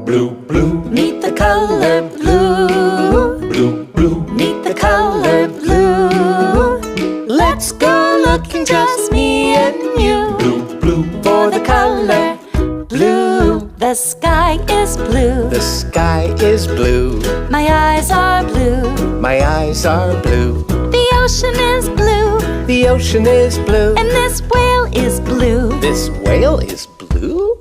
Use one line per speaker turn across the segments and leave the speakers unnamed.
blue, blue.
Meet the color blue.
Blue, blue.
Meet the color blue. Let's go looking, just me and you,
Blue, blue.
for the color blue. The sky is blue.
The sky is blue.
My eyes are blue.
My eyes are blue.
The ocean is blue.
The ocean is blue.
And this whale is blue.
This whale is blue?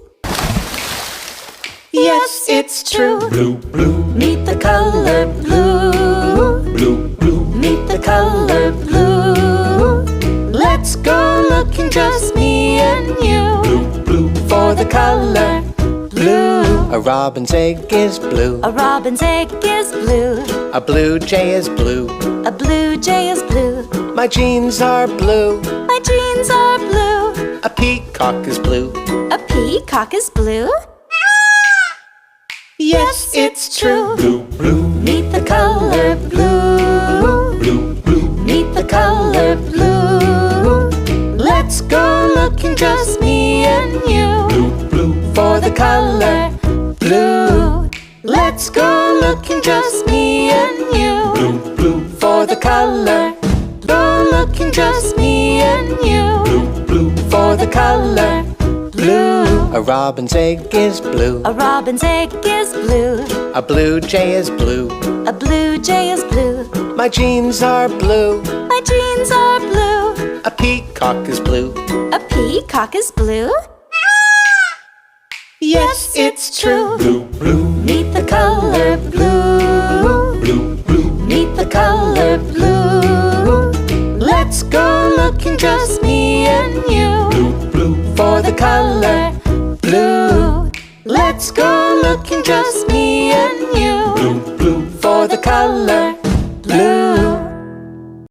Yes, it's true.
Blue, blue.
Meet the color blue.
Blue, blue.
Meet the color blue. Let's go looking, just me and you,
Blue, blue.
for the color blue.
A robin's egg is blue.
A robin's egg is blue.
A blue jay is blue.
A blue jay is blue.
My jeans are blue.
My jeans are blue.
A peacock is blue.
A peacock is blue. Yes, it's true.
Blue, blue.
Meet the color blue.
Blue, blue.
Meet the color blue. Let's go looking, just me and you,
Blue, blue.
for the color blue. Let's go looking, just me and you,
Blue, blue.
for the color. Go looking, just me and you,
Blue, blue.
for the color blue.
A robin's egg is blue.
A robin's egg is blue.
A blue jay is blue.
A blue jay is blue.
My jeans are blue.
My jeans are blue.
A peacock is blue.
A peacock is blue. Yes, it's true.
Blue, blue.
Meet the color blue.
Blue, blue.
Meet the color blue. Let's go looking, just me and you,
Blue, blue.
for the color blue. Let's go looking, just